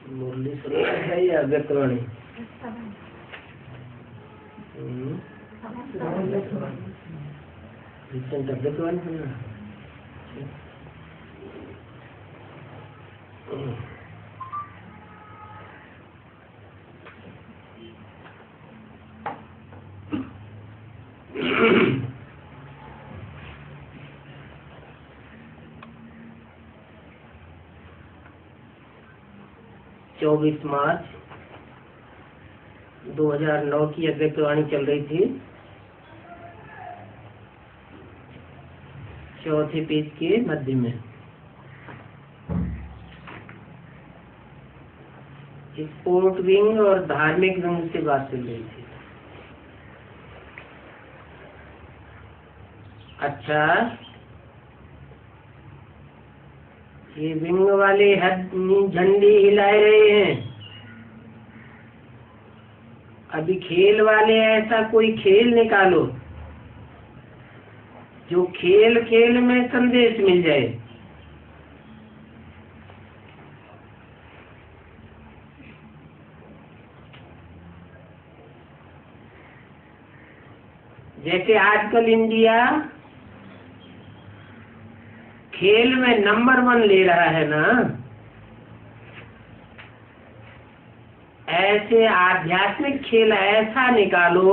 मुरली सुनना है या व्यक्तवाणी? व्यक्तवाणी सुनना। 24 मार्च 2009 की अव्यक्तवाणी चल रही थी। चौथे पेज के मध्य में स्पोर्ट विंग और धार्मिक विंग से बात चल रही थी। अच्छा, ये विंग वाले झंडे हिलाए रहे हैं। अभी खेल वाले ऐसा कोई खेल निकालो जो खेल खेल में संदेश मिल जाए। जैसे आजकल इंडिया खेल में नंबर 1 ले रहा है ना, ऐसे आध्यात्मिक खेल ऐसा निकालो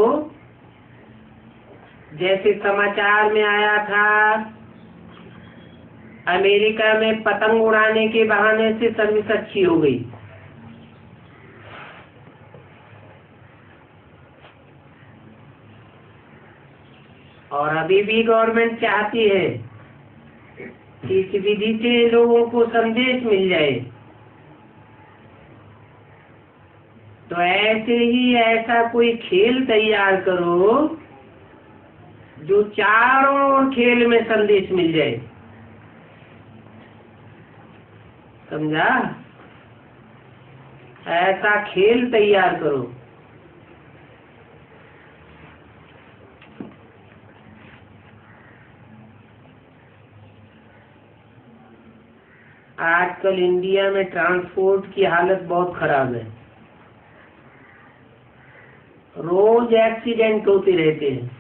जैसे समाचार में आया था, अमेरिका में पतंग उड़ाने के बहाने से सर्विस अच्छी हो गई। और अभी भी गवर्नमेंट चाहती है कि इस विधि से लोगों को संदेश मिल जाए। तो ऐसे ही ऐसा कोई खेल तैयार करो जो चारों खेल में संदेश मिल जाए। समझा? ऐसा खेल तैयार करो। आजकल इंडिया में ट्रांसपोर्ट की हालत बहुत खराब है। रोज एक्सीडेंट होते रहते हैं।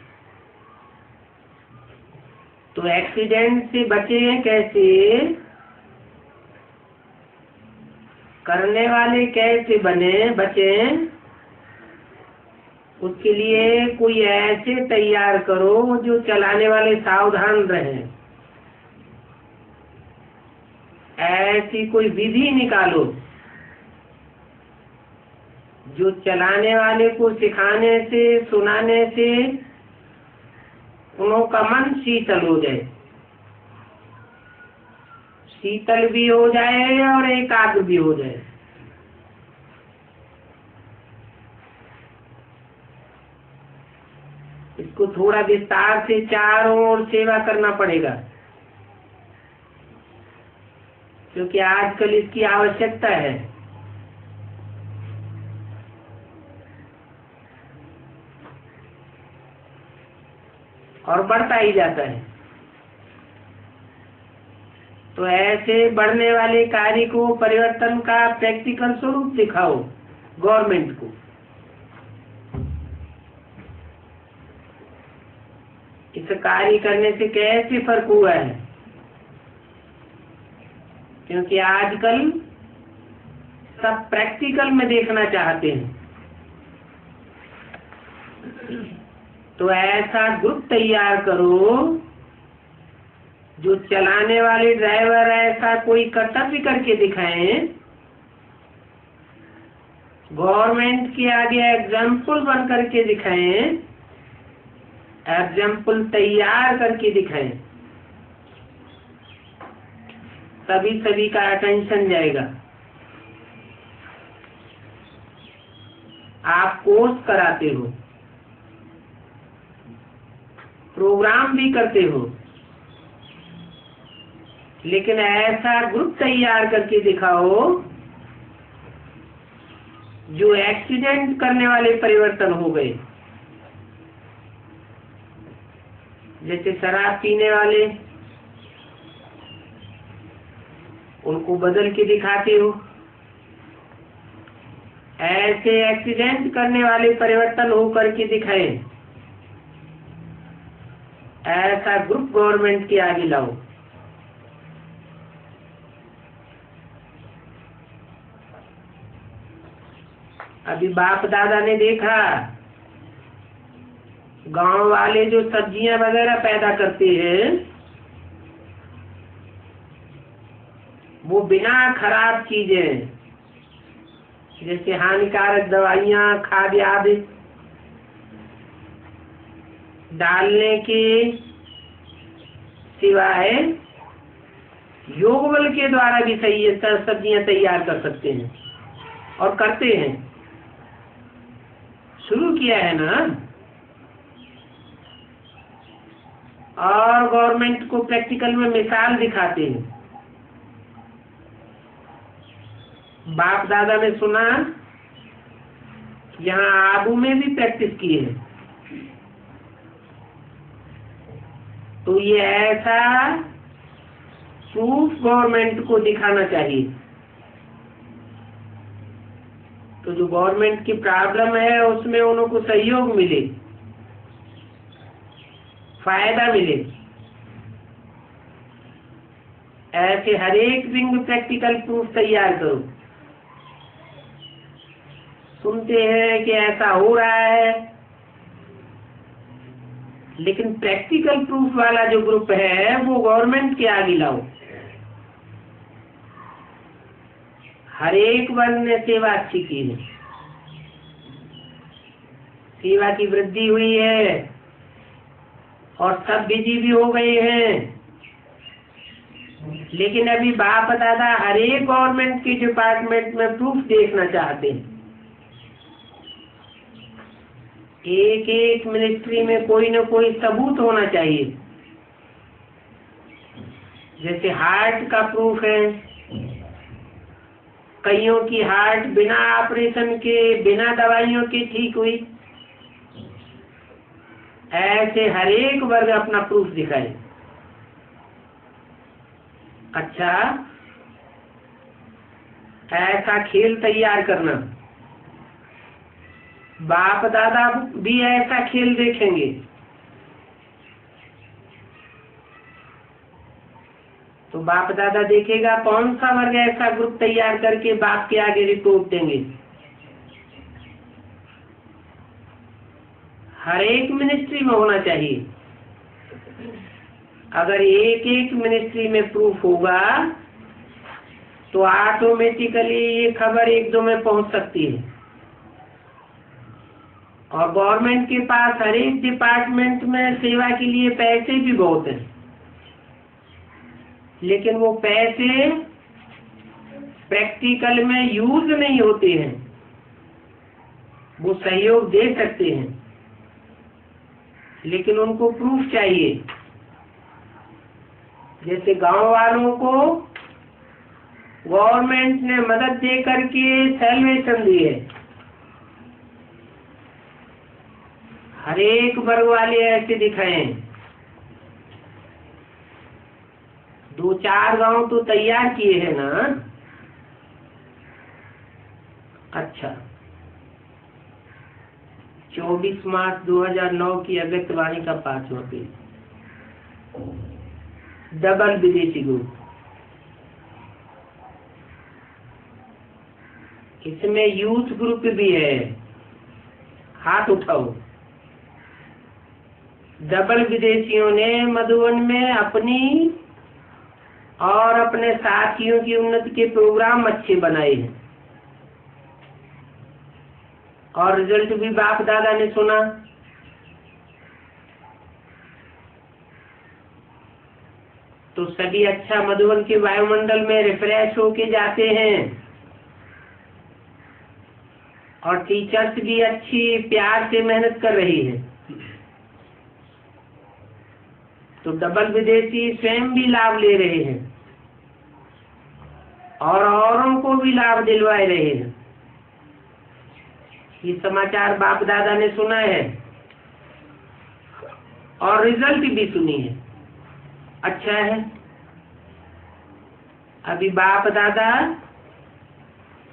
तो एक्सीडेंट से बचे कैसे? करने वाले कैसे बचे? उसके लिए कोई ऐसे तैयार करो जो चलाने वाले सावधान रहें। ऐसी कोई विधि निकालो जो चलाने वाले को सिखाने से, सुनाने से उनका मन शीतल हो जाए। शीतल भी हो जाए और एकाग्र भी हो जाए। इसको थोड़ा विस्तार से चारों ओर सेवा करना पड़ेगा, क्योंकि आजकल इसकी आवश्यकता है। और बढ़ता ही जाता है। तो ऐसे बढ़ने वाले कार्य को, परिवर्तन का प्रैक्टिकल स्वरूप दिखाओ गवर्नमेंट को। इस कार्य करने से कैसे फर्क हुआ है? क्योंकि आजकल सब प्रैक्टिकल में देखना चाहते हैं। तो ऐसा ग्रुप तैयार करो जो चलाने वाले ड्राइवर ऐसा कोई कर्तव्य करके दिखाएं, गवर्नमेंट के आगे एग्जाम्पल बन करके दिखाएं, एग्जाम्पल तैयार करके दिखाएं। तभी सभी का अटेंशन जाएगा। आप कोर्स कराते हो, प्रोग्राम भी करते हो, लेकिन ऐसा ग्रुप तैयार करके दिखाओ जो एक्सीडेंट करने वाले परिवर्तन हो गए। जैसे शराब पीने वाले, उनको बदल के दिखाते हो। ऐसे एक्सीडेंट करने वाले परिवर्तन हो करके दिखाए, ऐसा ग्रुप गवर्नमेंट के आगे लाओ। अभी बाप दादा ने देखा गांव वाले जो सब्जियां वगैरह पैदा करते हैं वो बिना खराब चीजें जैसे हानिकारक दवाइयां खाद्य आदि डालने के सिवाय योग बल के द्वारा भी सही सब्जियां तैयार कर सकते हैं और करते हैं। शुरू किया है ना, और गवर्नमेंट को प्रैक्टिकल में मिसाल दिखाते हैं। बाप दादा ने सुना यहाँ आबू में भी प्रैक्टिस की है, तो ये ऐसा प्रूफ गवर्नमेंट को दिखाना चाहिए। तो जो गवर्नमेंट की प्रॉब्लम है उसमें उनको सहयोग मिले, फायदा मिले। ऐसे हर एक विंग प्रैक्टिकल प्रूफ तैयार करो। सुनते हैं कि ऐसा हो रहा है, लेकिन प्रैक्टिकल प्रूफ वाला जो ग्रुप है वो गवर्नमेंट के आगे लाओ। हर एक वर्ग ने सेवा अच्छी की है, सेवा की वृद्धि हुई है और सब बिजी भी हो गए हैं। लेकिन अभी बाप दादा हर एक गवर्नमेंट के डिपार्टमेंट में प्रूफ देखना चाहते हैं। एक एक मिनिस्ट्री में कोई न कोई सबूत होना चाहिए। जैसे हार्ट का प्रूफ है, कईयों की हार्ट बिना ऑपरेशन के बिना दवाइयों के ठीक हुई। ऐसे हर एक वर्ग अपना प्रूफ दिखाए। अच्छा, ऐसा खेल तैयार करना। बाप दादा भी ऐसा खेल देखेंगे। तो बाप दादा देखेगा कौन सा वर्ग ऐसा ग्रुप तैयार करके बाप के आगे रिपोर्ट देंगे। हर एक मिनिस्ट्री में होना चाहिए। अगर एक एक मिनिस्ट्री में प्रूफ होगा तो ऑटोमेटिकली ये खबर एक दो में पहुंच सकती है। और गवर्नमेंट के पास हर एक डिपार्टमेंट में सेवा के लिए पैसे भी बहुत हैं, लेकिन वो पैसे प्रैक्टिकल में यूज नहीं होते हैं। वो सहयोग दे सकते हैं, लेकिन उनको प्रूफ चाहिए। जैसे गांव वालों को गवर्नमेंट ने मदद दे करके सैल्वेशन दी है, हर एक वर्ग वाले ऐसे दिखाए। 2-4 गांव तो तैयार किए हैं ना। अच्छा, 24 मार्च 2009 की अगस्त्यवाणी का 5वां पेज, डबल विदेशी ग्रुप। इसमें यूथ ग्रुप भी है, हाथ उठाओ। डबल विदेशियों ने मधुबन में अपनी और अपने साथियों की उन्नति के प्रोग्राम अच्छे बनाए हैं और रिजल्ट भी बाप दादा ने सुना। तो सभी अच्छा मधुबन के वायुमंडल में रिफ्रेश होके जाते हैं और टीचर्स भी अच्छी प्यार से मेहनत कर रही है। तो डबल विदेशी स्वयं भी लाभ ले रहे हैं और औरों को भी लाभ दिलवाए रहे हैं। ये समाचार बाप दादा ने सुना है और रिजल्ट भी सुनी है। अच्छा है, अभी बाप दादा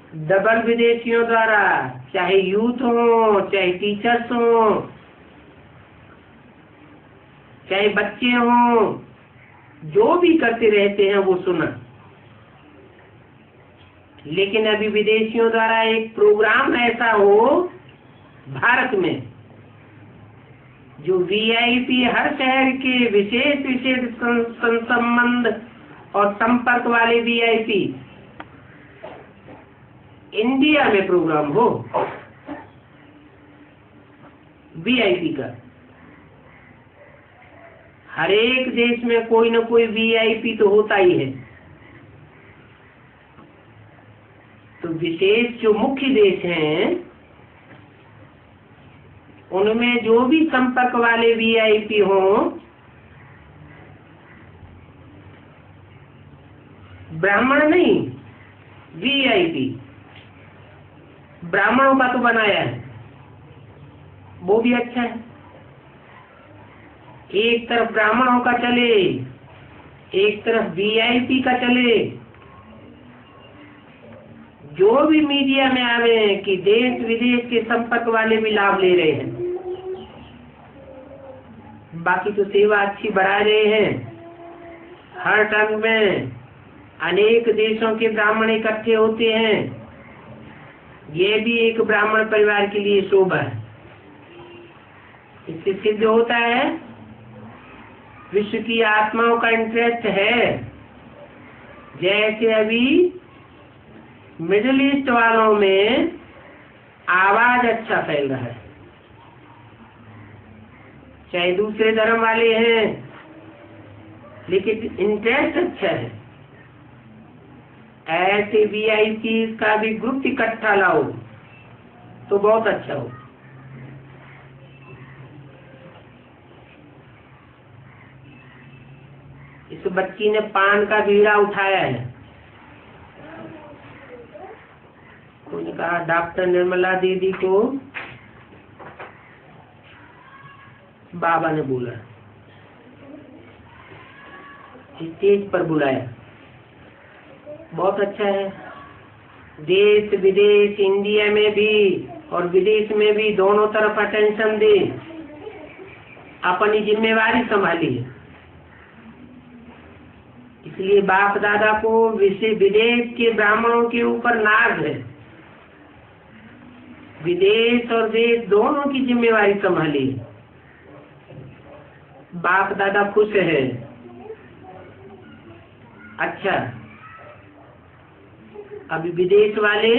डबल विदेशियों द्वारा, चाहे यूथ हो, चाहे टीचर्स हो, चाहे बच्चे हो, जो भी करते रहते हैं वो सुना। लेकिन अभी विदेशियों द्वारा एक प्रोग्राम ऐसा हो भारत में, जो वीआईपी हर शहर के विशेष विशेष संबंध और संपर्क वाले वीआईपी इंडिया में प्रोग्राम हो, वीआईपी का। हर एक देश में कोई न कोई वीआईपी तो होता ही है। तो विशेष जो मुख्य देश हैं उनमें जो भी संपर्क वाले वीआईपी हों, ब्राह्मण नहीं, वीआईपी ब्राह्मणों का तो बनाया है, वो भी अच्छा है। एक तरफ ब्राह्मणों का चले, एक तरफ वीआईपी का चले। जो भी मीडिया में आ रहे हैं कि देश विदेश के संपर्क वाले भी लाभ ले रहे हैं, बाकी तो सेवा अच्छी बढ़ा रहे हैं। हर टर्म में अनेक देशों के ब्राह्मण इकट्ठे होते हैं। ये भी एक ब्राह्मण परिवार के लिए शोभा है। इससे सिद्ध होता है विश्व की आत्माओं का इंटरेस्ट है। जैसे अभी मिडिल ईस्ट वालों में आवाज अच्छा फैल रहा है, चाहे दूसरे धर्म वाले हैं, लेकिन इंटरेस्ट अच्छा है। ऐसे वीआईपी का भी ग्रुप इकट्ठा लाओ तो बहुत अच्छा हो। इस बच्ची ने पान का बीड़ा उठाया है। उन्होंने कहा डॉक्टर निर्मला दीदी को बाबा ने बोला, स्टेज पर बुलाया। बहुत अच्छा है। देश विदेश, इंडिया में भी और विदेश में भी, दोनों तरफ अटेंशन दे, अपनी जिम्मेवारी संभाली। इसलिए बाप दादा को विदेश के ब्राह्मणों के ऊपर नाज है। विदेश और देश दोनों की जिम्मेवारी संभाली। बाप दादा खुश है। अच्छा, अभी विदेश वाले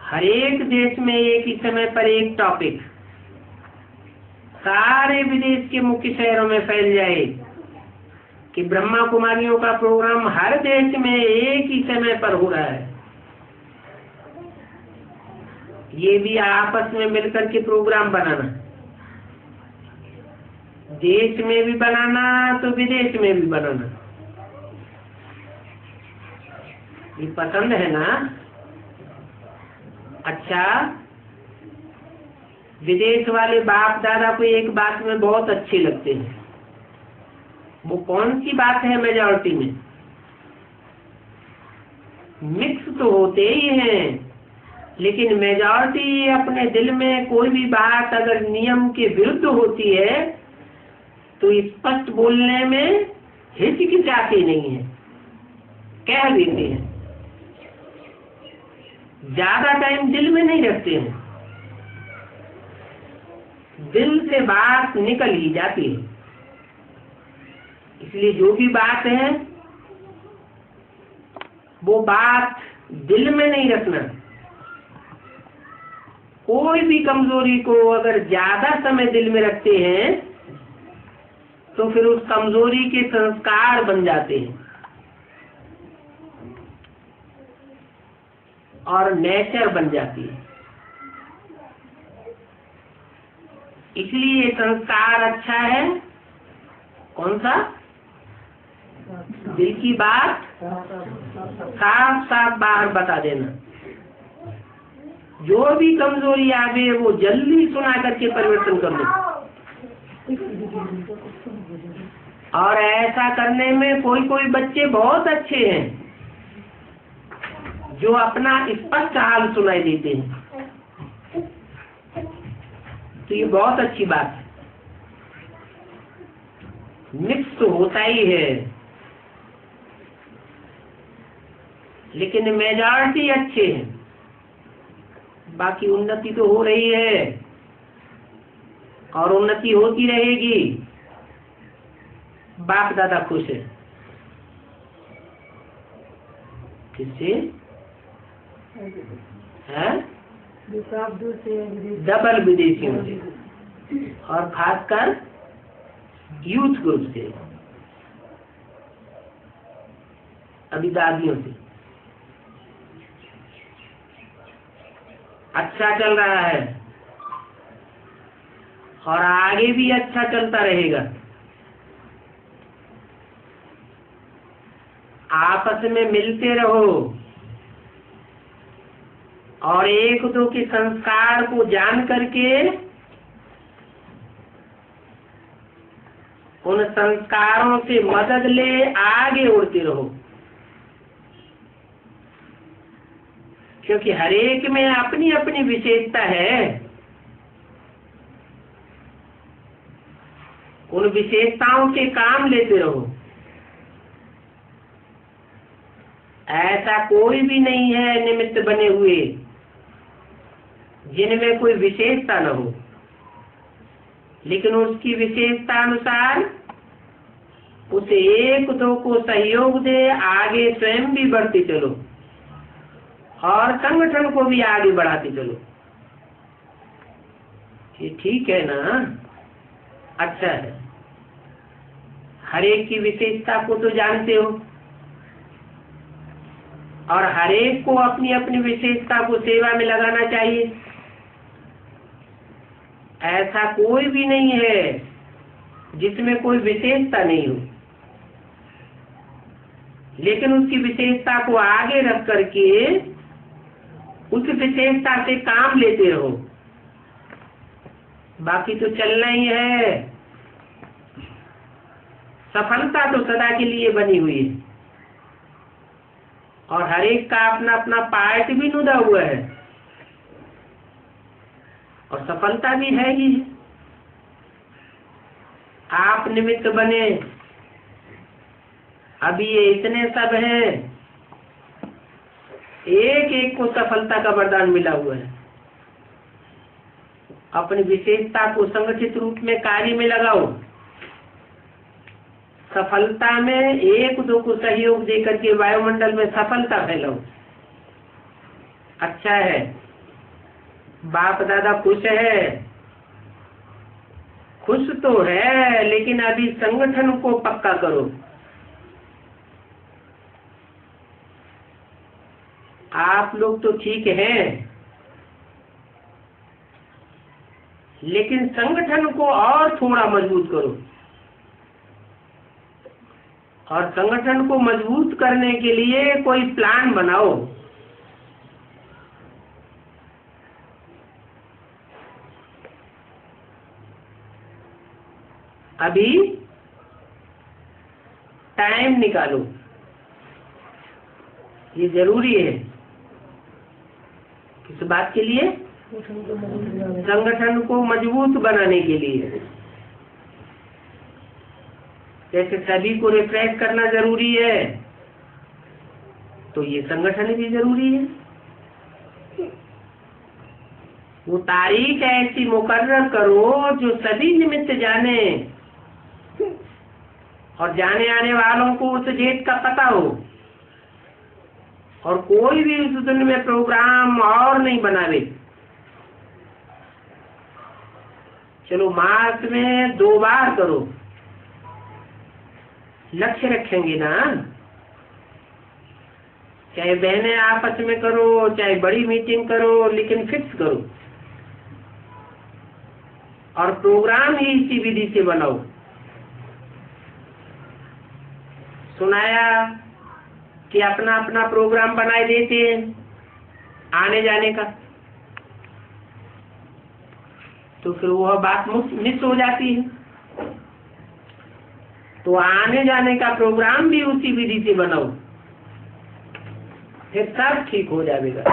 हर एक देश में एक ही समय पर एक टॉपिक सारे विदेश के मुख्य शहरों में फैल जाए कि ब्रह्मा कुमारियों का प्रोग्राम हर देश में एक ही समय पर हो रहा है। ये भी आपस में मिलकर के प्रोग्राम बनाना, देश में भी बनाना तो विदेश में भी बनाना। ये पसंद है ना? अच्छा, विदेश वाले बाप दादा को एक बात में बहुत अच्छे लगते हैं। वो कौन सी बात है? मेजॉरिटी में मिक्स तो होते ही हैं, लेकिन मेजॉरिटी अपने दिल में कोई भी बात अगर नियम के विरुद्ध होती है तो स्पष्ट बोलने में हिचकिचाते नहीं है, कह देते हैं। ज्यादा टाइम दिल में नहीं रखते हैं, दिल से बात निकल ही जाती है। इसलिए जो भी बात है वो बात दिल में नहीं रखना। कोई भी कमजोरी को अगर ज्यादा समय दिल में रखते हैं तो फिर उस कमजोरी के संस्कार बन जाते हैं और नेचर बन जाती है। इसलिए संस्कार अच्छा है। कौन सा? दिल की बात साफ साफ बाहर बता देना। जो भी कमजोरी आवे वो जल्दी सुना करके परिवर्तन कर दो। और ऐसा करने में कोई कोई बच्चे बहुत अच्छे हैं। जो अपना स्पष्ट हाल सुनाई देते हैं। तो ये बहुत अच्छी बात है। मिक्स तो होता ही है, लेकिन मेजॉरिटी अच्छे हैं। बाकी उन्नति तो हो रही है और उन्नति होती रहेगी। बाप दादा खुश है। किससे है? डबल विदेशियों से, और खासकर यूथ ग्रुप से, अभी दादियों से। अच्छा चल रहा है और आगे भी अच्छा चलता रहेगा। आपस में मिलते रहो और एक दो के संस्कार को जान करके उन संस्कारों से मदद ले आगे उड़ते रहो, क्योंकि हर एक में अपनी अपनी विशेषता है। उन विशेषताओं के काम लेते रहो। ऐसा कोई भी नहीं है निमित्त बने हुए जिनमें कोई विशेषता न हो, लेकिन उसकी विशेषता अनुसार उसे एक दो को सहयोग दे, आगे स्वयं भी बढ़ते चलो और संगठन को भी आगे बढ़ाते चलो। ये ठीक है ना? अच्छा है। हर एक की विशेषता को तो जानते हो और हर एक को अपनी अपनी विशेषता को सेवा में लगाना चाहिए। ऐसा कोई भी नहीं है जिसमें कोई विशेषता नहीं हो, लेकिन उसकी विशेषता को आगे रख करके उस विशेषता से काम लेते रहो। बाकी तो चलना ही है। सफलता तो सदा के लिए बनी हुई है और हर एक का अपना अपना पार्ट भी नुदा हुआ है और सफलता भी है ही। आप निमित्त बने, अभी ये इतने सब हैं, एक एक को सफलता का वरदान मिला हुआ है। अपनी विशेषता को संगठित रूप में कार्य में लगाओ। सफलता में एक दो को सहयोग देकर के वायुमंडल में सफलता फैलाओ। अच्छा है। बाप दादा खुश है, खुश तो है, लेकिन अभी संगठन को पक्का करो। आप लोग तो ठीक हैं, लेकिन संगठन को और थोड़ा मजबूत करो। और संगठन को मजबूत करने के लिए कोई प्लान बनाओ। अभी टाइम निकालो, ये जरूरी है। किस बात के लिए? संगठन को मजबूत बनाने के लिए। जैसे सभी को रिफ्रेश करना जरूरी है, तो ये संगठन भी जरूरी है। वो तारीख ऐसी मुकर्रर करो जो सभी निमित्त जाने और जाने आने वालों को उस डेट का पता हो, और कोई भी उस दिन में प्रोग्राम और नहीं बनावे। चलो मार्च में 2 बार करो, लक्ष्य रखेंगे ना। चाहे बहनें आपस में करो, चाहे बड़ी मीटिंग करो, लेकिन फिक्स करो और प्रोग्राम ही इसी विधि से बनाओ। सुनाया कि अपना अपना प्रोग्राम बनाए देते हैं आने जाने का, तो फिर वह बात मिस हो जाती है। तो आने जाने का प्रोग्राम भी उसी विधि से बनाओ। फिर सब ठीक हो जाएगा।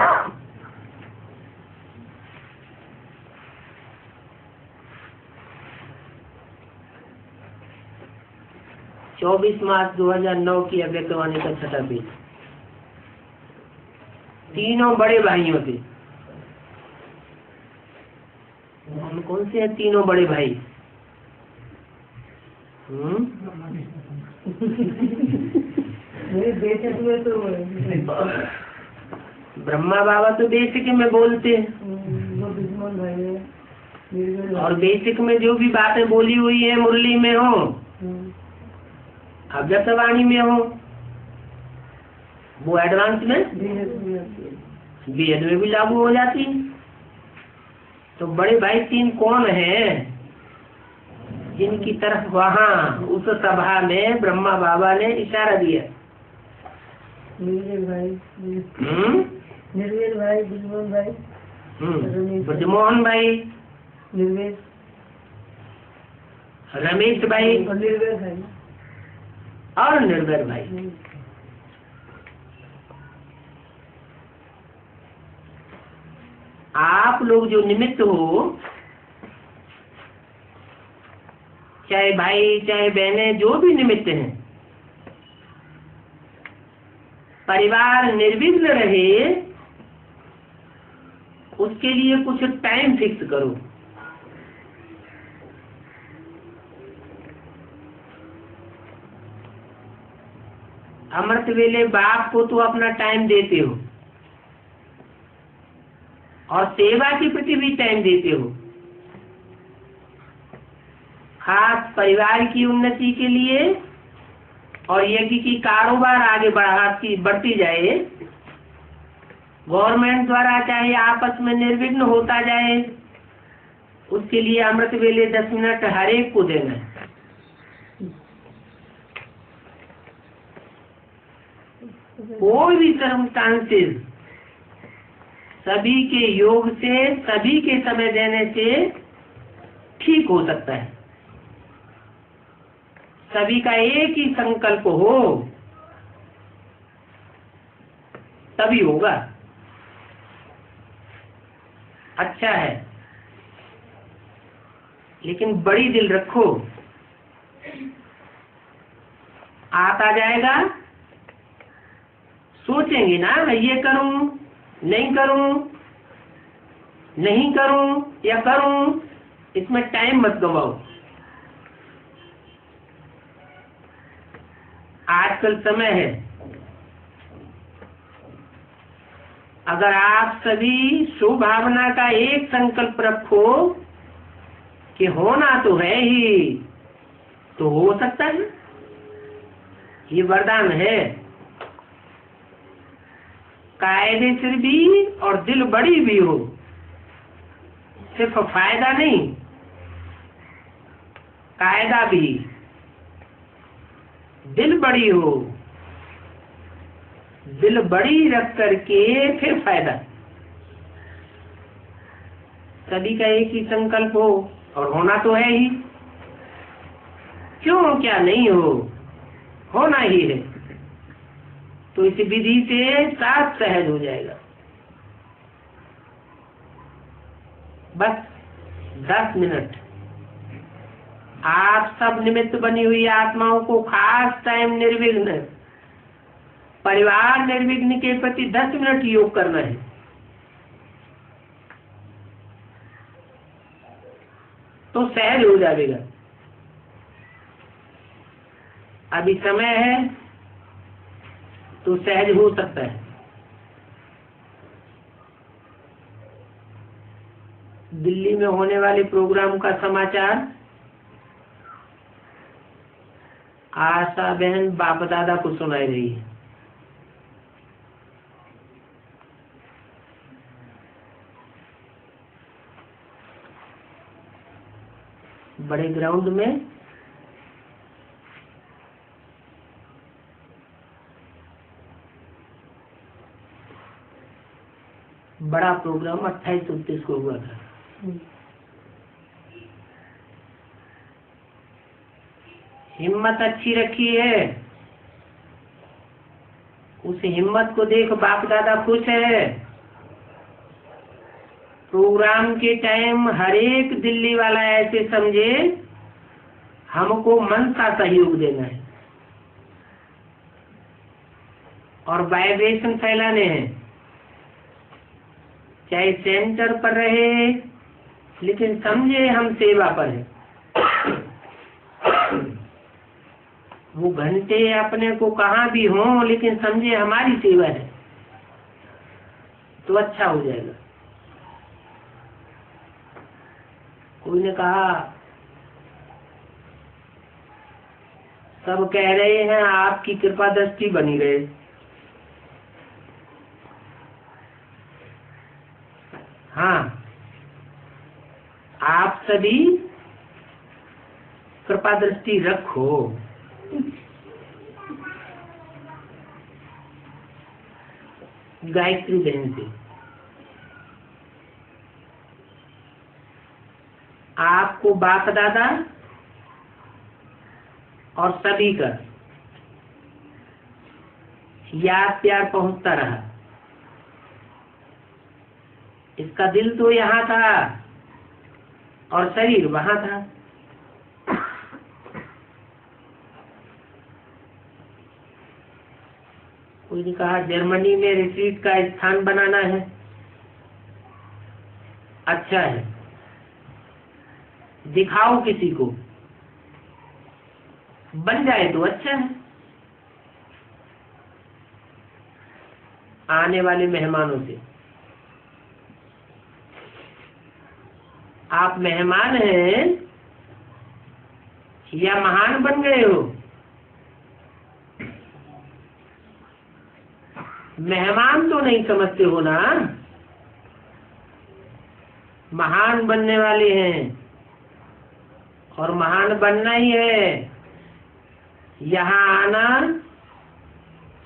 24 मार्च 2009 की अज्ञातवाणी का 6वां पेज। तीनों बड़े भाइयों थे। कौन से हैं तीनों बड़े भाई? ब्रह्मा बाबा तो बेसिक में बोलते हैं, और बेसिक में जो भी बातें बोली हुई है मुरली में हो, अज्ञातवाणी में हो, वो एडवांस में बीएड में भी लागू हो जाती है। तो बड़े भाई तीन कौन हैं जिनकी तरफ वहाँ उस सभा में ब्रह्मा बाबा ने इशारा दिया? निर्वेद भाई, ब्रजमोहन भाई, ब्रजमोहन भाई, निर्वेद, रमेश भाई और निर्वेद भाई, और निर्वेद भाई। आप लोग जो निमित्त हो, चाहे भाई चाहे बहनें, जो भी निमित्त हैं, परिवार निर्विघ्न रहे उसके लिए कुछ टाइम फिक्स करो। अमृत वेले बाप को तो अपना टाइम देते हो और सेवा के प्रति भी टाइम देते हो, खास परिवार की उन्नति के लिए, और यज्ञ की कारोबार आगे बढ़ती जाए, गवर्नमेंट द्वारा चाहे आपस में निर्विघ्न होता जाए, उसके लिए अमृत वेले 10 मिनट हर एक को देना है। कोई भी सर्कमस्टांसेस सभी के योग से, सभी के समय देने से ठीक हो सकता है। सभी का एक ही संकल्प हो तभी होगा। अच्छा है, लेकिन बड़ी दिल रखो, आता जाएगा, सोचेंगे ना ये करूं, नहीं करूं, नहीं करूं या करूं, इसमें टाइम मत गवाओ। आजकल समय है, अगर आप सभी शुभावना का एक संकल्प रखो कि होना तो है ही, तो हो सकता है। ये वरदान है। कायदे से भी और दिल बड़ी भी हो, सिर्फ फायदा नहीं, कायदा भी, दिल बड़ी हो, दिल बड़ी रख करके फिर फायदा। सभी का एक ही संकल्प हो और होना तो है ही, क्यों क्या नहीं हो, होना ही है। तो इस विधि से साफ सहज हो जाएगा। बस 10 मिनट आप सब निमित्त बनी हुई आत्माओं को खास टाइम निर्विघ्न, परिवार निर्विघ्न के प्रति 10 मिनट योग करना है। तो सहज हो जाएगा। अभी समय है तो सहज हो सकता है। दिल्ली में होने वाले प्रोग्राम का समाचार आशा बहन बाप दादा को सुनाई रही है। बड़े ग्राउंड में बड़ा प्रोग्राम 28-29 को हुआ था। हिम्मत अच्छी रखी है, उस हिम्मत को देख बाप दादा खुश है। प्रोग्राम के टाइम हर एक दिल्ली वाला ऐसे समझे हमको मन का सहयोग देना है और वाइब्रेशन फैलाने हैं, चाहे सेंटर पर रहे लेकिन समझे हम सेवा पर है। वो घंटे अपने को कहाँ भी हो लेकिन समझे हमारी सेवा है तो अच्छा हो जाएगा। कोई ने कहा सब कह रहे हैं आपकी कृपा दृष्टि बनी रहे। हाँ, आप सभी कृपा दृष्टि रखो। गायत्री बहन से आपको बाप दादा और सभी का याद प्यार पहुंचता रहा। इसका दिल तो यहाँ था और शरीर वहां था। कोई ने कहा जर्मनी में रिट्रीट का स्थान बनाना है। अच्छा है, दिखाओ किसी को, बन जाए तो अच्छा है। आने वाले मेहमानों से आप मेहमान हैं या महान बन गए हो? मेहमान तो नहीं समझते हो ना, महान बनने वाले हैं और महान बनना ही है। यहाँ आना,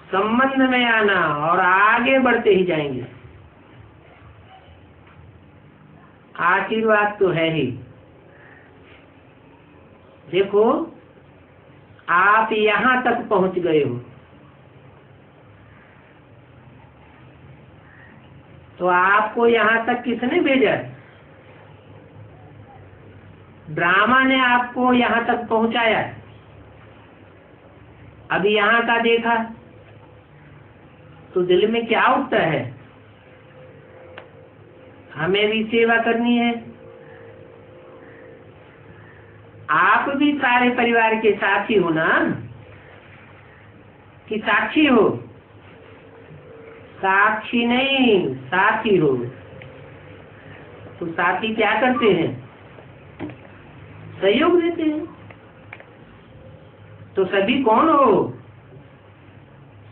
संबंध में आना और आगे बढ़ते ही जाएंगे। आशीर्वाद तो है ही। देखो आप यहाँ तक पहुंच गए हो तो आपको यहाँ तक किसने भेजा? ड्रामा ने आपको यहाँ तक पहुंचाया। अभी यहाँ का देखा तो दिल में क्या उठता है? हमें भी सेवा करनी है। आप भी सारे परिवार के साथी हो ना, कि साक्षी हो? साक्षी नहीं, साथी हो। तो साथी क्या करते हैं? सहयोग देते हैं। तो सभी कौन हो?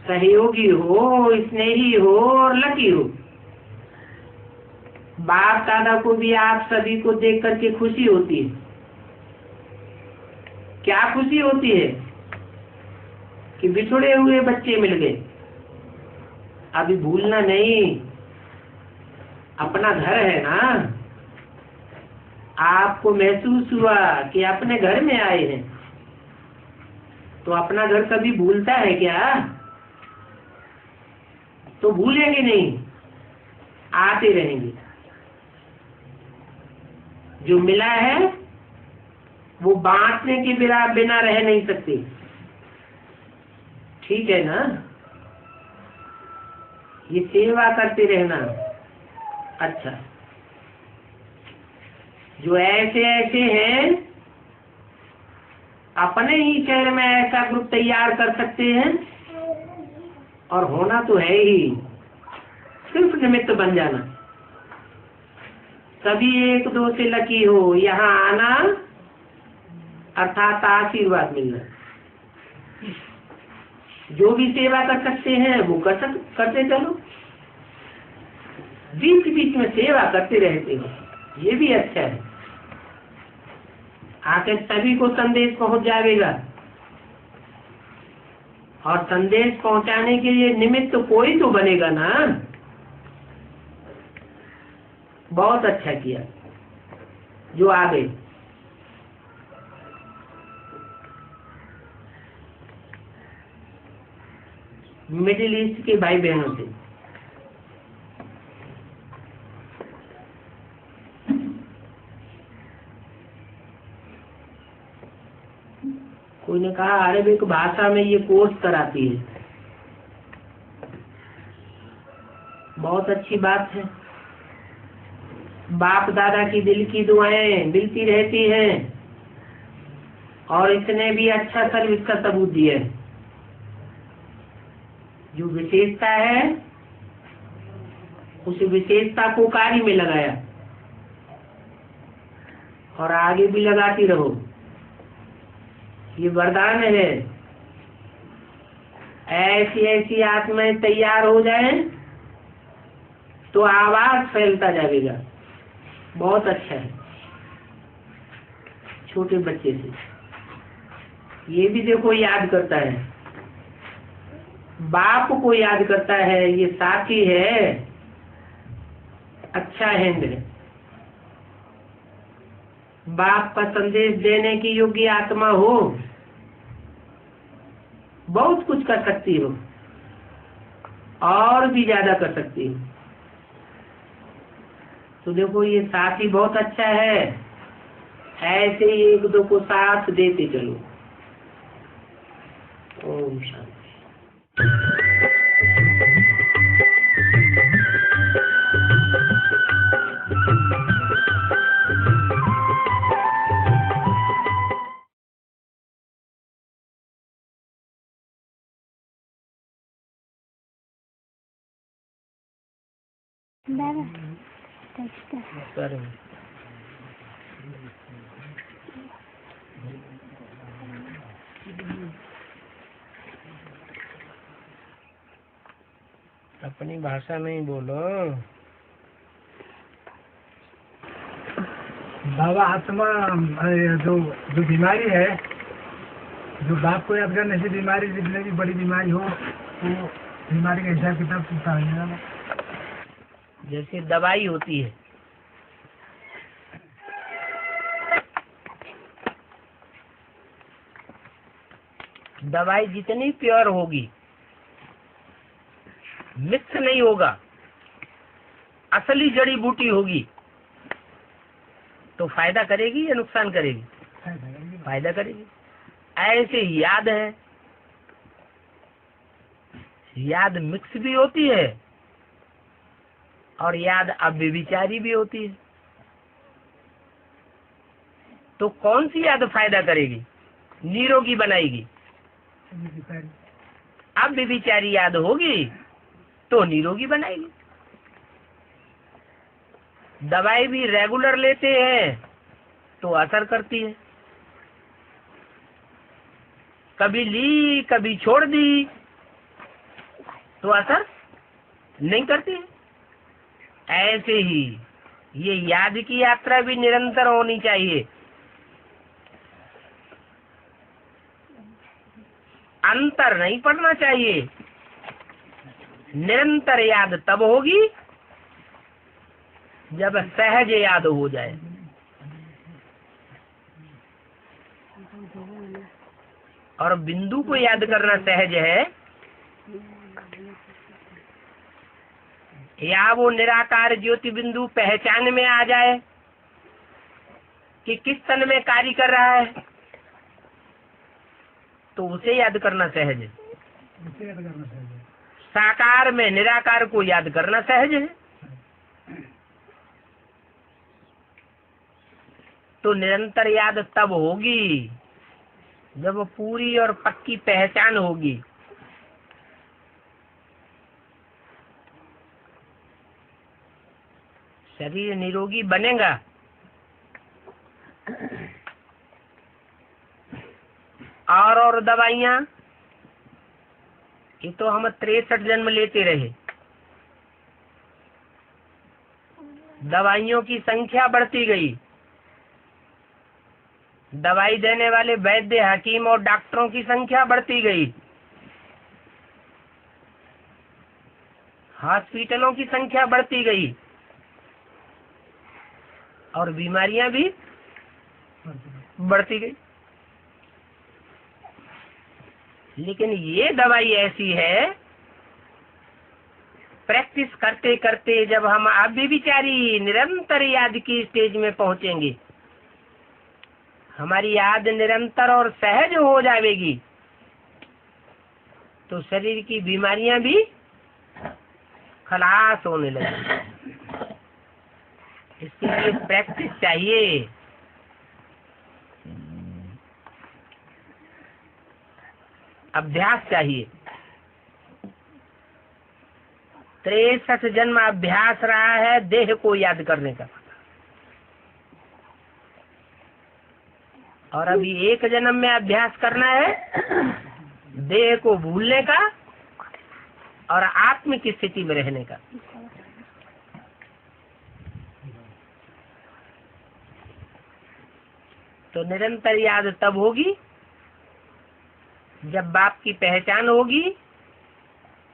सहयोगी हो, स्नेही हो और लकी हो। बाप दादा को भी आप सभी को देख करके खुशी होती है। क्या खुशी होती है? कि बिछड़े हुए बच्चे मिल गए। अभी भूलना नहीं, अपना घर है ना। आपको महसूस हुआ कि अपने घर में आए हैं, तो अपना घर कभी भूलता है क्या? तो भूलेंगे नहीं, आते रहेंगे। जो मिला है वो बांटने के बिना रह नहीं सकते। ठीक है ना? ये सेवा करते रहना। अच्छा, जो ऐसे ऐसे हैं अपने ही शहर में ऐसा ग्रुप तैयार कर सकते हैं, और होना तो है ही, सिर्फ निमित्त बन जाना। सभी एक दो से लकी हो यहाँ आना, अर्थात आशीर्वाद मिलना। जो भी सेवा कर सकते हैं वो करते चलो। बीच बीच में सेवा करते रहते हो, ये भी अच्छा है। आखिर सभी को संदेश पहुंच जाएगा, और संदेश पहुंचाने के लिए निमित्त तो कोई तो बनेगा ना। बहुत अच्छा किया जो आ गए। मिडिल ईस्ट के भाई बहनों से। कोई ने कहा अरबिक भाषा में ये कोर्स कराती है। बहुत अच्छी बात है। बाप दादा की दिल की दुआएं मिलती रहती हैं और इसने भी अच्छा सर्विस का सबूत दिया है। जो विशेषता है उस विशेषता को कार्य में लगाया और आगे भी लगाती रहो। ये वरदान है। ऐसी ऐसी आत्माएं तैयार हो जाएं तो आवाज फैलता जाएगा। बहुत अच्छा है। छोटे बच्चे से ये भी देखो याद करता है, बाप को याद करता है, ये साथी है, अच्छा है। इंद्र बाप का संदेश देने की योग्य आत्मा हो, बहुत कुछ कर सकती हो और भी ज्यादा कर सकती हो। तो देखो ये साथी बहुत अच्छा है। ऐसे ही एक दो को साथ देते चलो। ओम शांति। अपनी भाषा में ही बोलो। बाबा आत्मा जो जो बीमारी है, जो बाप को याद करने से बीमारी जितनी भी बड़ी बीमारी हो वो बीमारी का हिसाब किताब पूछता है। जैसे दवाई होती है, दवाई जितनी प्योर होगी, मिक्स नहीं होगा, असली जड़ी बूटी होगी तो फायदा करेगी या नुकसान करेगी? फायदा करेगी। ऐसे याद है, याद मिक्स भी होती है और याद अव्यभिचारी भी होती है। तो कौन सी याद फायदा करेगी? निरोगी बनाएगी। अव्यभिचारी याद होगी तो निरोगी बनाएगी। दवाई भी रेगुलर लेते हैं तो असर करती है, कभी ली कभी छोड़ दी तो असर नहीं करती है। ऐसे ही ये याद की यात्रा भी निरंतर होनी चाहिए। अंतर नहीं पड़ना चाहिए। निरंतर याद तब होगी जब सहज याद हो जाए। और बिंदु को याद करना सहज है या वो निराकार ज्योति बिंदु पहचान में आ जाए कि किस तन में कार्य कर रहा है, तो उसे याद करना सहज है। साकार में निराकार को याद करना सहज है। तो निरंतर याद तब होगी जब पूरी और पक्की पहचान होगी। शरीर निरोगी बनेगा। और दवाइयाँ, ये तो हम 63 जन्म लेते रहे। दवाइयों की संख्या बढ़ती गई। दवाई देने वाले वैद्य, हकीम और डॉक्टरों की संख्या बढ़ती गई। हॉस्पिटलों की संख्या बढ़ती गई और बीमारियां भी बढ़ती गई। लेकिन ये दवाई ऐसी है प्रैक्टिस करते करते जब हम अव्यभिचारी निरंतर याद की स्टेज में पहुंचेंगे, हमारी याद निरंतर और सहज हो जाएगी, तो शरीर की बीमारियां भी खलास होने लगेगी। इसके लिए प्रैक्टिस चाहिए। अभ्यास चाहिए। 63 जन्म अभ्यास रहा है देह को याद करने का, और अभी एक जन्म में अभ्यास करना है देह को भूलने का और आत्म की स्थिति में रहने का। तो निरंतर याद तब होगी जब बाप की पहचान होगी,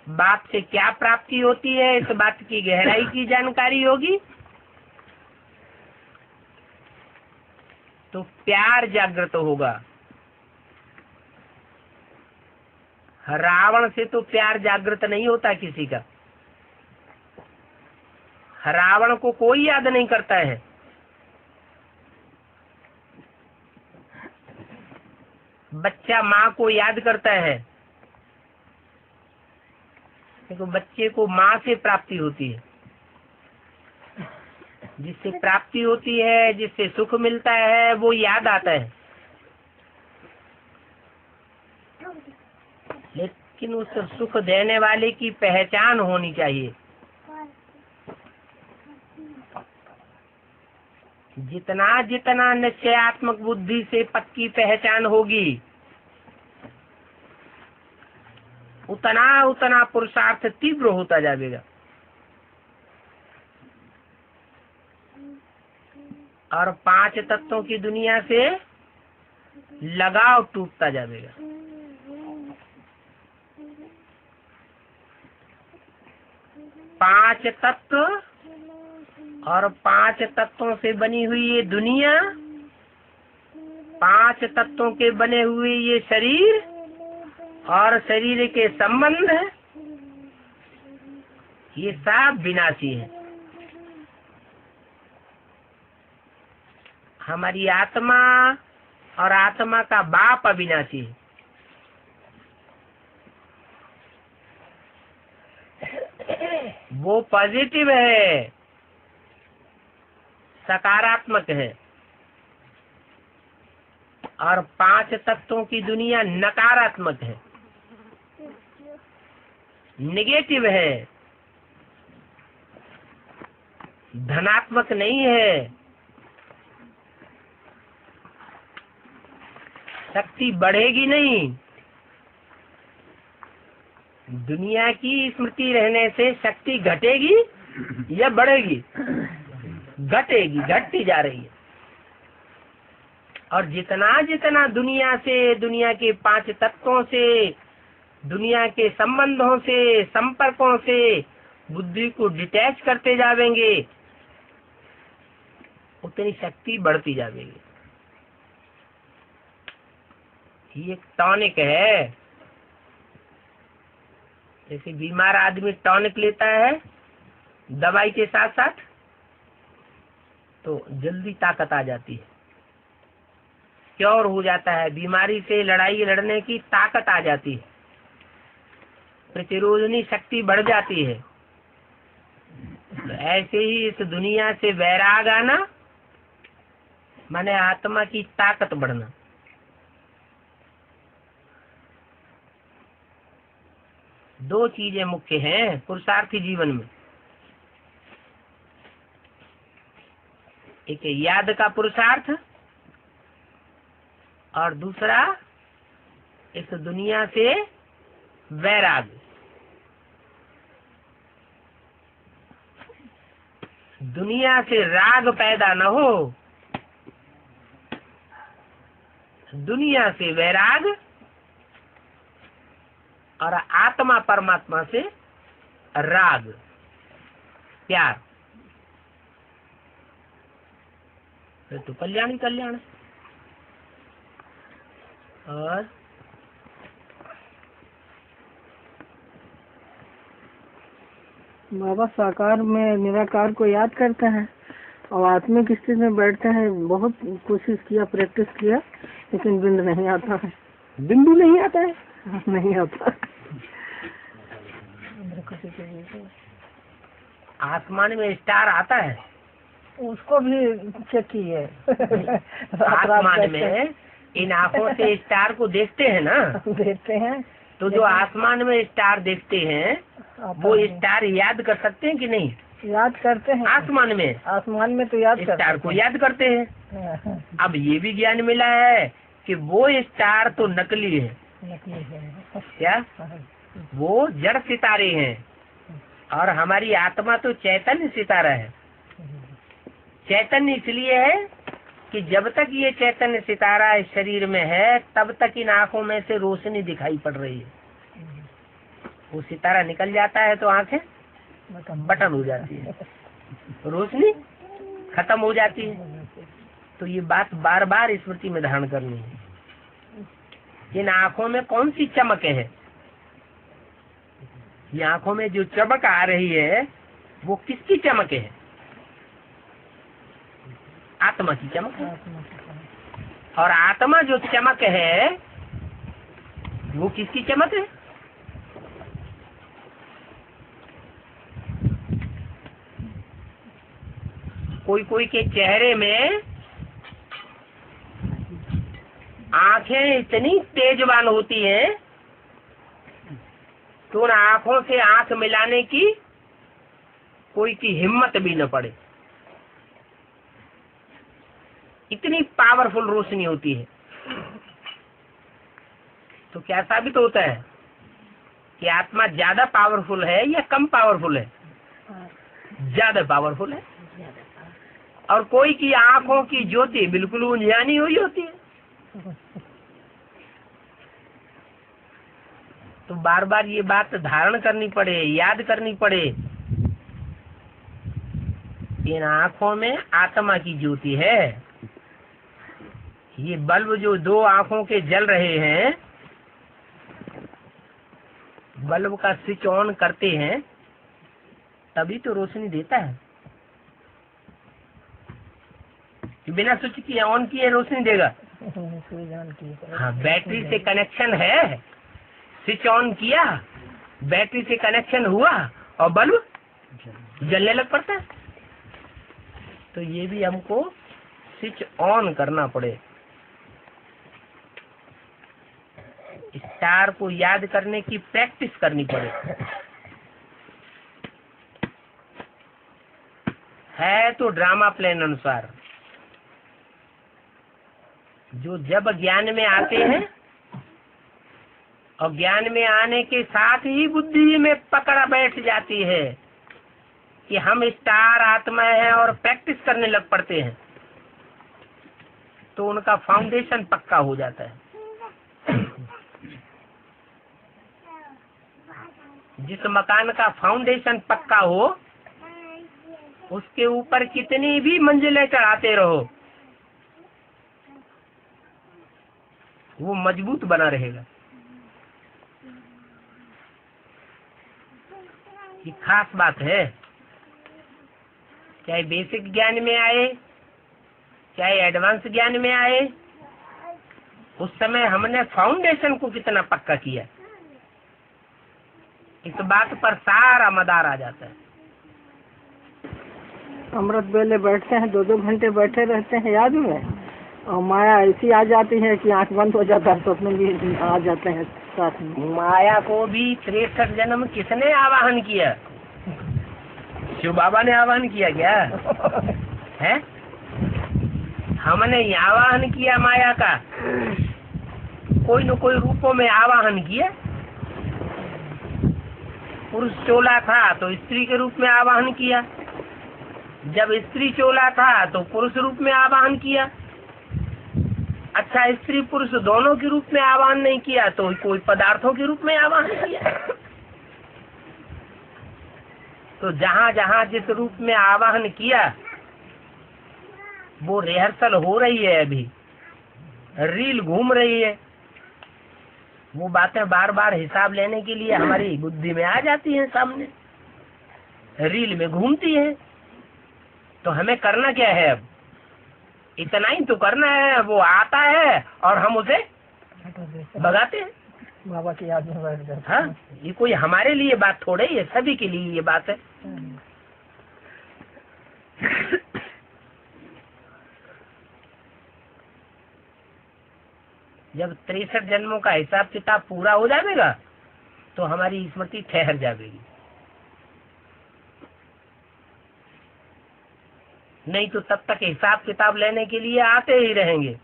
बाप से क्या प्राप्ति होती है इस बात की गहराई की जानकारी होगी, तो प्यार जागृत होगा। रावण से तो प्यार जागृत नहीं होता किसी का। रावण को कोई याद नहीं करता है। बच्चा माँ को याद करता है, देखो बच्चे को माँ से प्राप्ति होती है, जिससे प्राप्ति होती है, जिससे सुख मिलता है, वो याद आता है। लेकिन उस सुख देने वाले की पहचान होनी चाहिए। जितना जितना निश्चयात्मक बुद्धि से पक्की पहचान होगी, उतना उतना पुरुषार्थ तीव्र होता जाएगा और 5 तत्वों की दुनिया से लगाव टूटता जाएगा। पांच तत्व और 5 तत्वों से बनी हुई ये दुनिया, 5 तत्वों के बने हुए ये शरीर और शरीर के संबंध, ये सब विनाशी है। हमारी आत्मा और आत्मा का बाप अविनाशी है। वो पॉजिटिव है, सकारात्मक है, और 5 तत्वों की दुनिया नकारात्मक है, नेगेटिव है, धनात्मक नहीं है। शक्ति बढ़ेगी नहीं। दुनिया की स्मृति रहने से शक्ति घटेगी या बढ़ेगी? घटेगी, घटती जा रही है। और जितना जितना दुनिया से, दुनिया के 5 तत्वों से, दुनिया के संबंधों से, संपर्कों से बुद्धि को डिटैच करते जाएंगे, उतनी शक्ति बढ़ती जाएगी। ये एक टॉनिक है। जैसे बीमार आदमी टॉनिक लेता है दवाई के साथ साथ, तो जल्दी ताकत आ जाती है, क्योर हो जाता है, बीमारी से लड़ाई लड़ने की ताकत आ जाती है, प्रतिरोधनी शक्ति बढ़ जाती है। तो ऐसे ही इस दुनिया से वैराग आना माने आत्मा की ताकत बढ़ना। दो चीजें मुख्य हैं पुरुषार्थी जीवन में, एक याद का पुरुषार्थ और दूसरा इस दुनिया से वैराग। दुनिया से राग पैदा न हो, दुनिया से वैराग और आत्मा परमात्मा से राग, प्यार, तो कल्याण ही कल्याण है। और बाबा साकार में निराकार को याद करते हैं और आत्मिक स्थिति में बैठते हैं। बहुत कोशिश किया, प्रैक्टिस किया, लेकिन बिंद नहीं आता है। बिंदु नहीं आता है? नहीं आता। आसमान में स्टार आता है? उसको भी चेक किए। आसमान में इन आँखों से स्टार को देखते हैं ना? देखते हैं। तो जो आसमान में स्टार देखते हैं वो स्टार याद कर सकते हैं कि नहीं? याद करते हैं। आसमान में तो याद स्टार को याद करते हैं। अब ये भी ज्ञान मिला है कि वो स्टार तो नकली है। नकली है क्या? वो जड़ सितारे हैं और हमारी आत्मा तो चैतन्य सितारा है। चैतन्य इसलिए है कि जब तक ये चैतन्य सितारा इस शरीर में है तब तक इन आँखों में से रोशनी दिखाई पड़ रही है। वो सितारा निकल जाता है तो आंखें बटन हो जाती है, रोशनी खत्म हो जाती है। तो ये बात बार बार स्मृति में धारण करनी है। इन आँखों में कौन सी चमक है? ये आँखों में जो चमक आ रही है वो किसकी चमक है? आत्मा की चमक है। और आत्मा जो चमक है वो किसकी चमक है? कोई कोई के चेहरे में आंखें इतनी तेजवान होती हैं तो उन आंखों से आंख मिलाने की कोई की हिम्मत भी न पड़े, इतनी पावरफुल रोशनी होती है। तो क्या साबित होता है कि आत्मा ज्यादा पावरफुल है या कम पावरफुल है? ज्यादा पावरफुल है। और कोई की आंखों की ज्योति बिल्कुल उंझानी हुई होती है। तो बार बार ये बात धारण करनी पड़े, याद करनी पड़े। इन आंखों में आत्मा की ज्योति है। ये बल्ब जो दो आंखों के जल रहे हैं, बल्ब का स्विच ऑन करते हैं तभी तो रोशनी देता है। बिना स्विच किए ऑन किए रोशनी देगा? हाँ, बैटरी से कनेक्शन है, स्विच ऑन किया, बैटरी से कनेक्शन हुआ और बल्ब जलने लग पड़ता है। तो ये भी हमको स्विच ऑन करना पड़े। स्टार को याद करने की प्रैक्टिस करनी पड़े। है तो ड्रामा प्लान अनुसार। जो जब ज्ञान में आते हैं और ज्ञान में आने के साथ ही बुद्धि में पकड़ बैठ जाती है कि हम स्टार आत्मा है और प्रैक्टिस करने लग पड़ते हैं, तो उनका फाउंडेशन पक्का हो जाता है। जिस मकान का फाउंडेशन पक्का हो उसके ऊपर कितनी भी मंजिलें चढ़ाते रहो वो मजबूत बना रहेगा। ये खास बात है। चाहे बेसिक ज्ञान में आए चाहे एडवांस ज्ञान में आए, उस समय हमने फाउंडेशन को कितना पक्का किया, इस बात पर सारा मदार आ जाता है। अमृत बेले बैठते हैं, 2-2 घंटे बैठे रहते हैं याद में, और माया ऐसी आ जाती है कि आंख बंद हो जाता है, स्वप्न भी आ जाते हैं साथ में। माया को भी 63 जन्म किसने आवाहन किया? शिव बाबा ने आवाहन किया क्या है? हमने आवाहन किया माया का, कोई न कोई रूपों में आवाहन किया। पुरुष चोला था तो स्त्री के रूप में आवाहन किया, जब स्त्री चोला था तो पुरुष रूप में आवाहन किया। अच्छा, स्त्री पुरुष दोनों के रूप में आवाहन नहीं किया तो कोई पदार्थों के रूप में आवाहन किया। तो जहाँ जहाँ जिस रूप में आवाहन किया वो रिहर्सल हो रही है, अभी रील घूम रही है। वो बातें बार बार हिसाब लेने के लिए हमारी बुद्धि में आ जाती हैं सामने। रील में घूमती है। तो हमें करना क्या है? अब इतना ही तो करना है, वो आता है और हम उसे भगाते हैं। बाबा की याद में बैठ जाते। हाँ, ये कोई हमारे लिए बात थोड़े ही है, सभी के लिए ये बात है। जब 63 जन्मों का हिसाब किताब पूरा हो जाएगा तो हमारी स्मृति ठहर जाएगी, नहीं तो तब तक हिसाब किताब लेने के लिए आते ही रहेंगे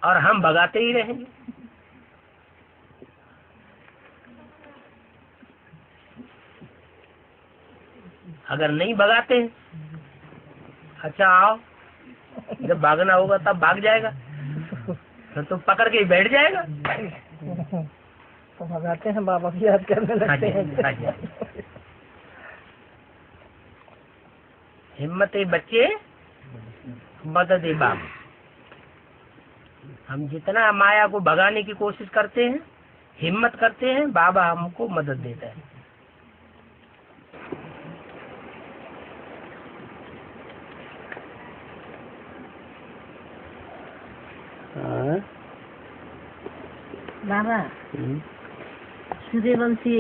और हम भगाते ही रहेंगे। अगर नहीं भगाते, अच्छा आओ, जब भागना होगा तब भाग जाएगा, फिर तो पकड़ के ही बैठ जाएगा। तो भगाते हैं, बाबा की याद करने लगते हैं। हिम्मत बच्चे, मदद बाप। हम जितना माया को भगाने की कोशिश करते हैं, हिम्मत करते हैं, बाबा हमको मदद देता है। बाबा सूर्यवंशी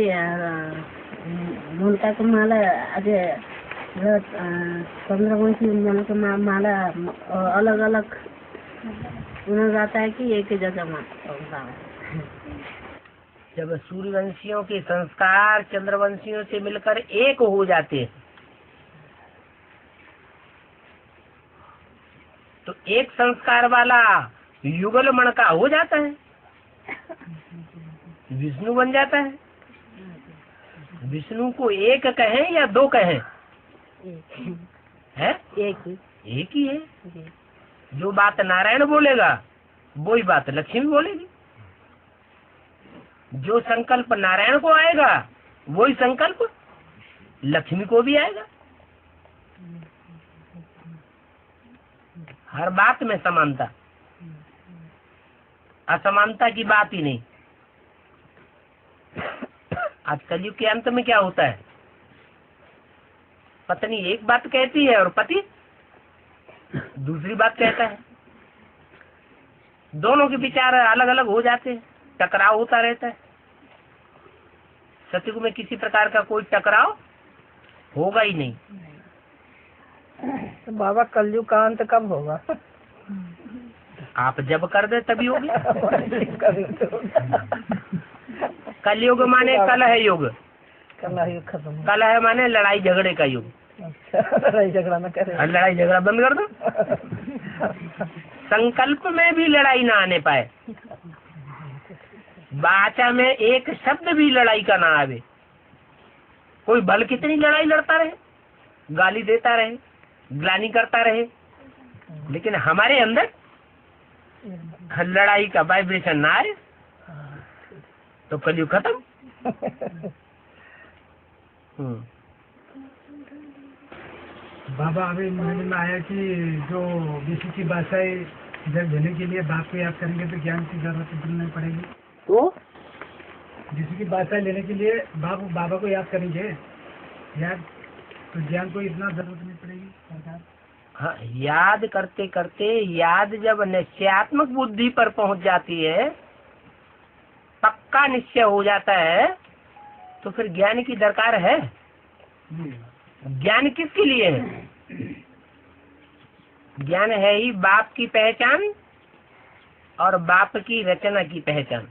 मुल्का को माला आगे चंद्रवंशी मुल्क माला अलग अलग उन्हें जाता है कि एक ही जगह में? जब सूर्यवंशियों के संस्कार चंद्रवंशियों से मिलकर एक हो जाते हैं तो एक संस्कार वाला युगल मन का हो जाता है, विष्णु बन जाता है। विष्णु को एक कहें या दो कहें? है एक ही है। जो बात नारायण बोलेगा वही बात लक्ष्मी बोलेगी, जो संकल्प नारायण को आएगा वही संकल्प लक्ष्मी को भी आएगा। हर बात में समानता, असमानता की बात ही नहीं। आज कलयुग के अंत में क्या होता है? पत्नी एक बात कहती है और पति दूसरी बात कहता है। दोनों के विचार अलग अलग हो जाते हैं, टकराव होता रहता है। सतयुग में किसी प्रकार का कोई टकराव होगा ही नहीं। तो बाबा कलयुग का अंत कब होगा? आप जब कर दे तभी होगी। कलयुग माने कल है युग, खत्म। कल है माने लड़ाई झगड़े का युग। अच्छा, लड़ाई झगड़ा न करे। लड़ाई झगड़ा बंद कर दो। संकल्प में भी लड़ाई ना आने पाए, बाचा में एक शब्द भी लड़ाई का ना आवे। कोई भल कितनी लड़ाई लड़ता रहे, गाली देता रहे, ग्लानि करता रहे, लेकिन हमारे अंदर लड़ाई का वाइब्रेशन ना आए तो कलयुग खत्म। बाबा अभी समझ में आया कि जो विश्व की भाषाएं जब देने के लिए बाप को याद करेंगे तो ज्ञान की जरूरत नहीं पड़ेगी। तो विश्व की भाषा लेने के लिए बाबा को याद करेंगे याद, तो ज्ञान को इतना जरूरत नहीं पड़ेगी। हाँ, याद करते करते याद जब निश्चयात्मक बुद्धि पर पहुंच जाती है, पक्का निश्चय हो जाता है, तो फिर ज्ञान की दरकार है। ज्ञान किसके लिए है? ज्ञान है ही बाप की पहचान और बाप की रचना की पहचान।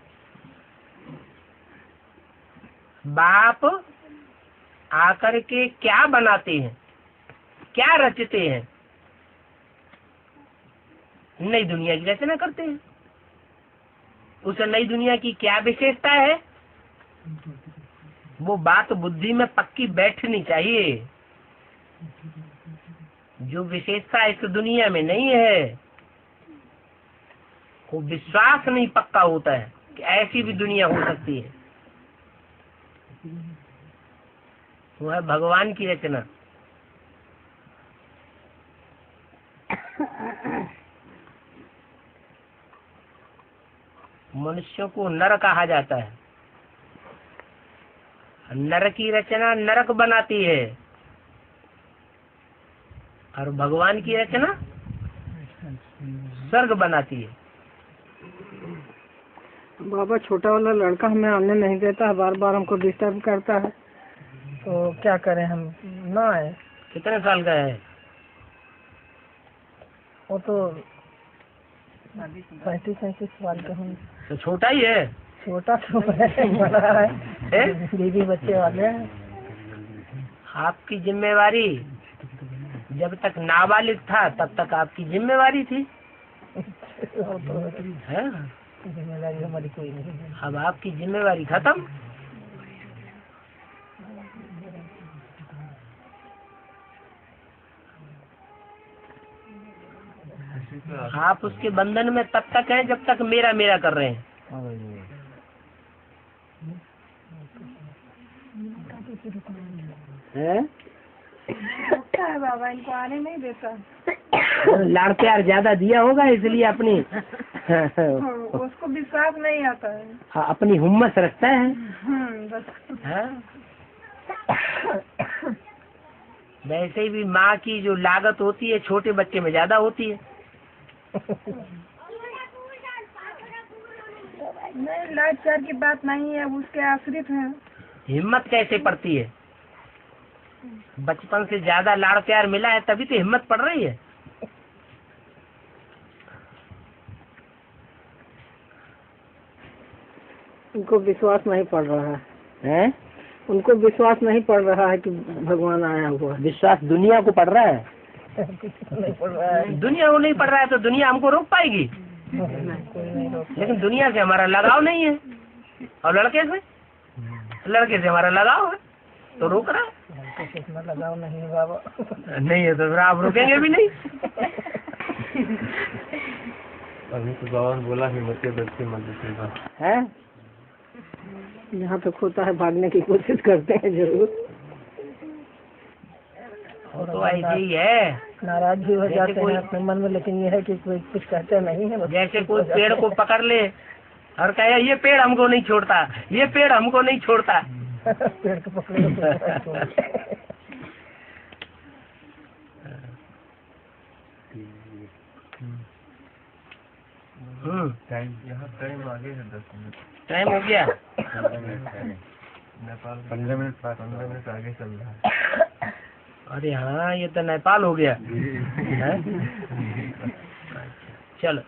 बाप आकर के क्या बनाते हैं, क्या रचते हैं? नई दुनिया की रचना करते हैं। उस नई दुनिया की क्या विशेषता है, वो बात बुद्धि में पक्की बैठनी चाहिए। जो विशेषता इस दुनिया में नहीं है, वो विश्वास नहीं पक्का होता है कि ऐसी भी दुनिया हो सकती है। वो है भगवान की रचना। मनुष्यों को नर कहा जाता है। नर की रचना नरक बनाती है और भगवान की रचना स्वर्ग बनाती है। बाबा छोटा वाला लड़का हमें आने नहीं देता है, बार बार हमको डिस्टर्ब करता है, तो क्या करें हम ना आए। कितने साल का है? वो तो 35-37 साल के होंगे। तो छोटा ही है। छोटा तो है, बड़ा है, बीवी बच्चे वाले हैं। आपकी जिम्मेवारी जब तक नाबालिग था तब तक आपकी जिम्मेवारी थी, वो तो है? जिम्मेदारी हमारी कोई नहीं है। अब आपकी जिम्मेवारी खत्म। आप उसके बंधन में तब तक हैं जब तक मेरा मेरा कर रहे हैं। है बाबा, इनको आने नहीं देता। लाड़ प्यार ज्यादा दिया होगा इसलिए अपनी उसको विश्वास नहीं आता है। हाँ, अपनी हुम्मस रखता है। बस। हाँ? वैसे भी माँ की जो लागत होती है छोटे बच्चे में ज्यादा होती है। नहीं, लाड प्यार की बात नहीं है, उसके आश्रित हैं। हिम्मत कैसे पड़ती है? बचपन से ज्यादा लाड़ प्यार मिला है तभी तो हिम्मत पड़ रही है। उनको विश्वास नहीं पड़ रहा है, हैं? उनको विश्वास नहीं पड़ रहा है कि भगवान आया हुआ है। विश्वास दुनिया को पड़ रहा है। नहीं पड़ रहा है। दुनिया को नहीं पड़ रहा है तो दुनिया हमको रोक पाएगी? कोई नहीं रोक। लेकिन दुनिया से हमारा लगाव नहीं है, और लड़के से हमारा लगाव है, तो रोक रहा है। कितना लगाव नहीं है बाबा। नहीं है तो फिर आप रुकेंगे भी नहीं। अभी तो बाबा ने बोला हिम्मत बच्चे मत है? यहाँ तक होता है भागने की कोशिश करते हैं जरूर, वो तो ऐसे ही है। नाराज भी हो जाते हैं अपने मन में, लेकिन ये है कि कोई कुछ कहते नहीं है। जैसे कोई पेड़ को पकड़ ले और कहे ये पेड़ हमको नहीं छोड़ता, ये पेड़ हमको नहीं छोड़ता। पेड़ को पकड़े टाइम आगे है 10 मिनट। टाइम हो गया। नेपाल 15 मिनट आगे चल रहा है। अरे हाँ, ये तो नेपाल हो गया। चलो।